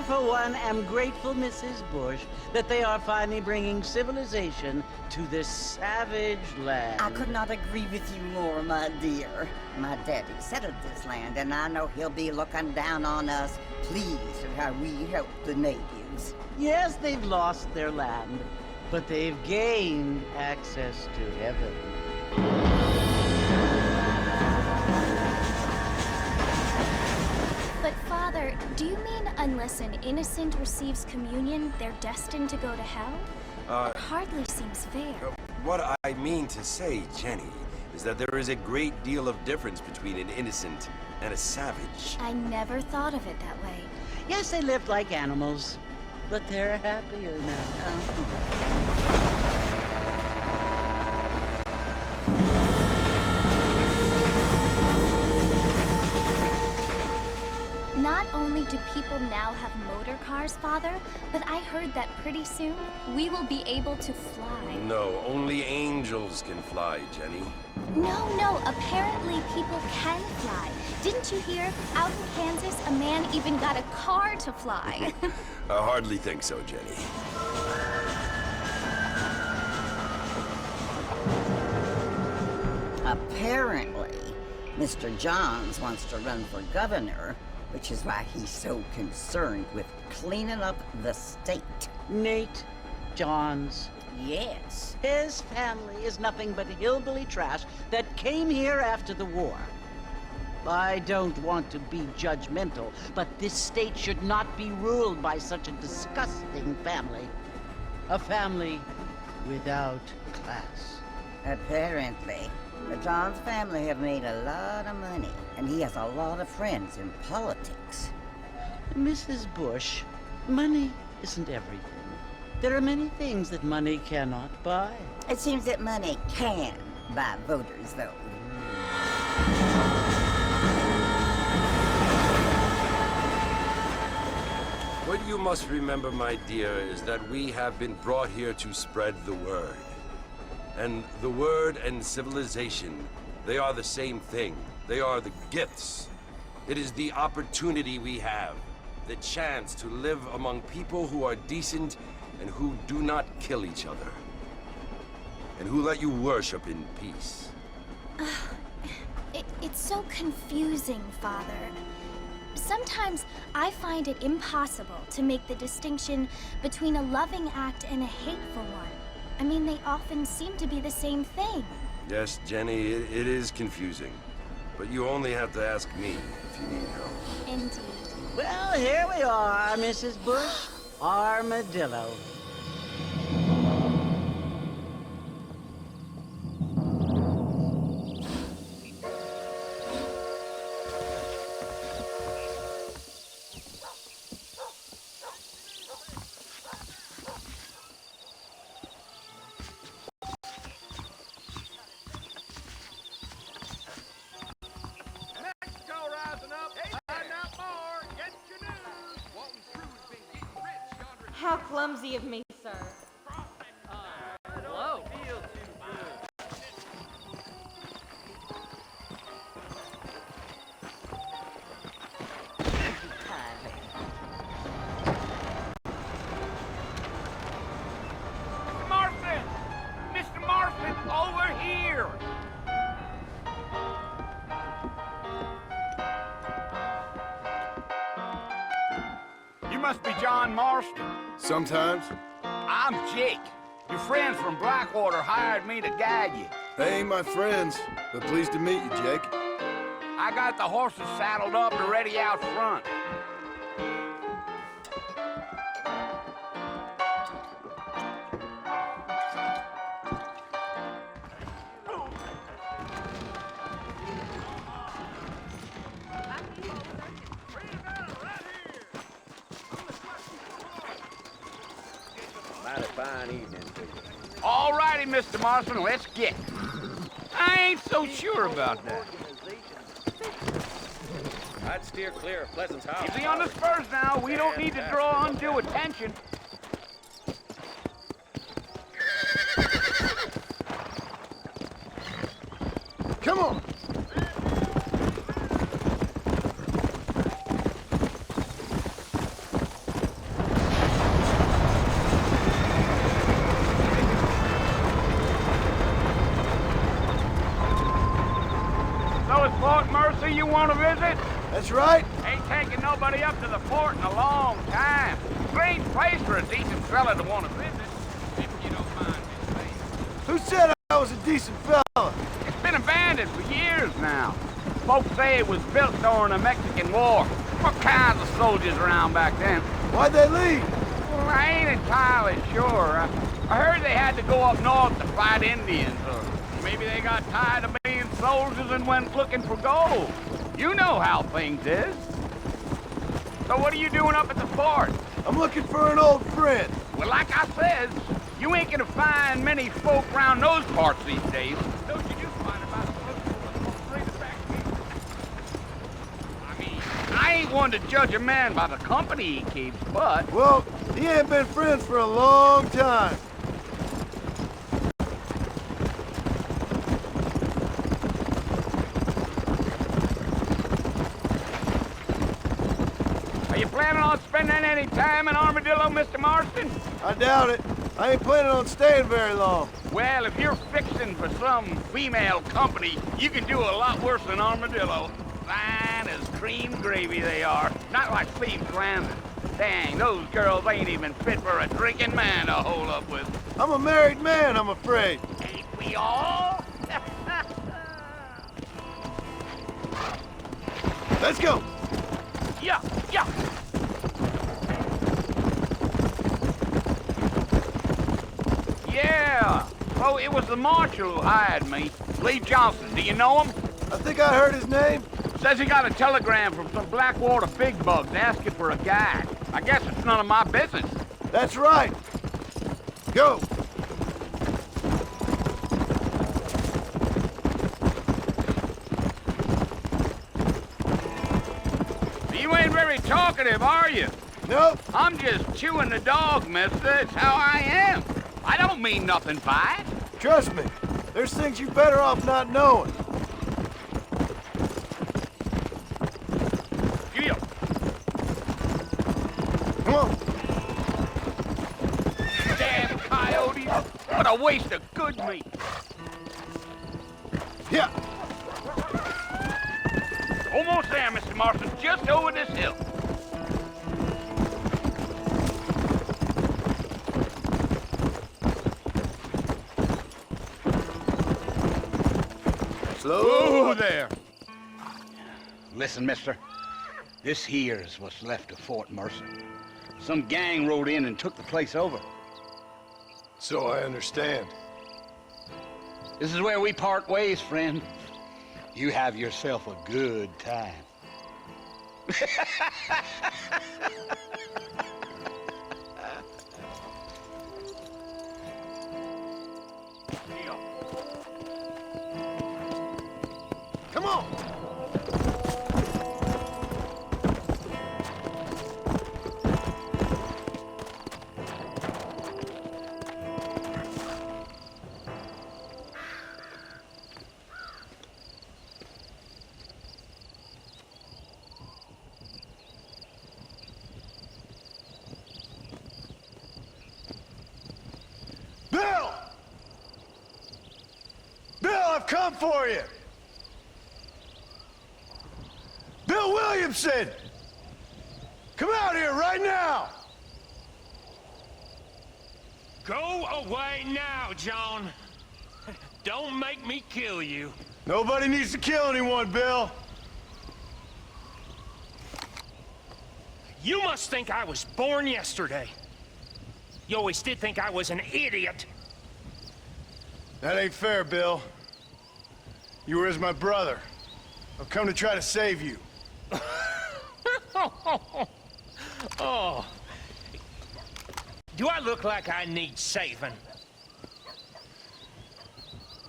for one, am grateful, Mrs. Bush, that they are finally bringing civilization to this savage land. I could not agree with you more, my dear. My daddy settled this land, and I know he'll be looking down on us, pleased at how we help the natives. Yes, they've lost their land, but they've gained access to heaven. But Father, do you mean unless an innocent receives communion, they're destined to go to hell? It hardly seems fair. What I mean to say, Jenny, is that there is a great deal of difference between an innocent and a savage. I never thought of it that way. Yes, they lived like animals, but they're happier now. Not only do people now have motor cars, Father, but I heard that pretty soon we will be able to fly. No, only angels can fly, Jenny. No, apparently people can fly. Didn't you hear? Out in Kansas, a man even got a car to fly. I hardly think so, Jenny. Apparently, Mr. Johns wants to run for governor, which is why he's so concerned with cleaning up the state. Nate Johns. Yes. His family is nothing but hillbilly trash that came here after the war. I don't want to be judgmental, but this state should not be ruled by such a disgusting family. A family without class. Apparently. The Johns family have made a lot of money, and he has a lot of friends in politics. Mrs. Bush, money isn't everything. There are many things that money cannot buy. It seems that money can buy voters, though. What you must remember, my dear, is that we have been brought here to spread the word. And the word and civilization, they are the same thing. They are the gifts. It is the opportunity we have, the chance to live among people who are decent and who do not kill each other. And who let you worship in peace. It's so confusing, Father. Sometimes I find it impossible to make the distinction between a loving act and a hateful one. I mean, they often seem to be the same thing. Yes, Jenny, it is confusing. But you only have to ask me if you need help. Indeed. Well, here we are, Mrs. Bush. Armadillo. How clumsy of me, sir. Hello. Marfin! Mr. Marfin, over here! You must be John Marston. Sometimes. I'm Jake. Your friends from Blackwater hired me to guide you. They ain't my friends, but pleased to meet you, Jake. I got the horses saddled up and ready out front. Fine evening to you. All righty, Mr. Marston, let's get. I ain't so sure about that. I'd steer clear of Pleasant's house. Easy on the spurs now. We don't need to draw undue attention. Come on! was Fort Mercy you want to visit? That's right. Ain't taking nobody up to the fort in a long time. Great place for a decent fella to want to visit, if you don't mind me saying. Who said I was a decent fella? It's been abandoned for years now. Folks say it was built during the Mexican War. What kinds of soldiers around back then? Why'd they leave? Well, I ain't entirely sure. I heard they had to go up north to fight Indians, or maybe they got tired of being soldiers and went looking for gold. You know how things is. So what are you doing up at the fort? I'm looking for an old friend. Well, like I said, you ain't gonna find many folk around those parts these days. Don't you do find about I mean, I ain't one to judge a man by the company he keeps, but... Well, he ain't been friends for a long time. Are you planning on spending any time in Armadillo, Mr. Marston? I doubt it. I ain't planning on staying very long. Well, if you're fixing for some female company, you can do a lot worse than Armadillo. Fine as cream gravy they are. Not like Steve Flanders. Dang, those girls ain't even fit for a drinking man to hold up with. I'm a married man, I'm afraid. Ain't we all? Let's go. Yeah, yeah. Yeah. Oh, it was the marshal who hired me. Lee Johnson. Do you know him? I think I heard his name. Says he got a telegram from some Blackwater big bugs asking for a guide. I guess it's none of my business. That's right. Go. You ain't very talkative, are you? Nope. I'm just chewing the dog, mister. It's how I am. I don't mean nothing by it. Trust me. There's things you're better off not knowing. Giddy up. Come on. Damn coyotes. What a waste of good meat. Yeah. Almost there, Mr. Marston. Just over this hill. Slow. Whoa there. Listen, mister. This here's what's left of Fort Mercy. Some gang rode in and took the place over. So I understand. This is where we part ways, friend. You have yourself a good time. Come on. Bill! Bill, I've come for you! Bill Williamson! Come out here right now! Go away now, John. Don't make me kill you. Nobody needs to kill anyone, Bill. You must think I was born yesterday. You always did think I was an idiot. That ain't fair, Bill. You were as my brother. I've come to try to save you. Oh. Do I look like I need saving?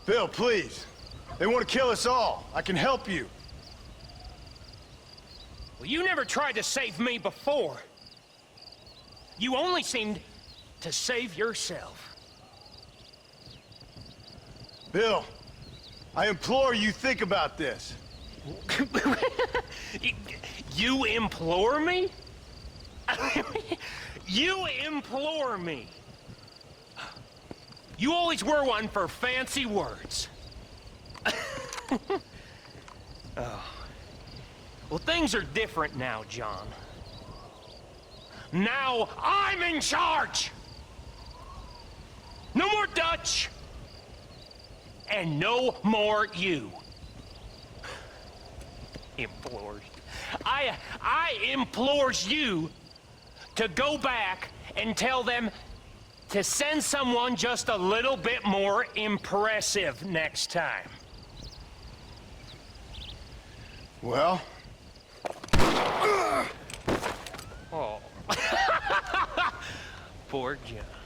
Bill, please. They want to kill us all. I can help you. Well, you never tried to save me before. You only seemed to save yourself. Bill, I implore you think about this. You implore me? You implore me? You always were one for fancy words. Well, things are different now, John. Now I'm in charge! No more Dutch! And no more you. Implores. I implores you to go back and tell them to send someone just a little bit more impressive next time. Well? Oh. Poor John.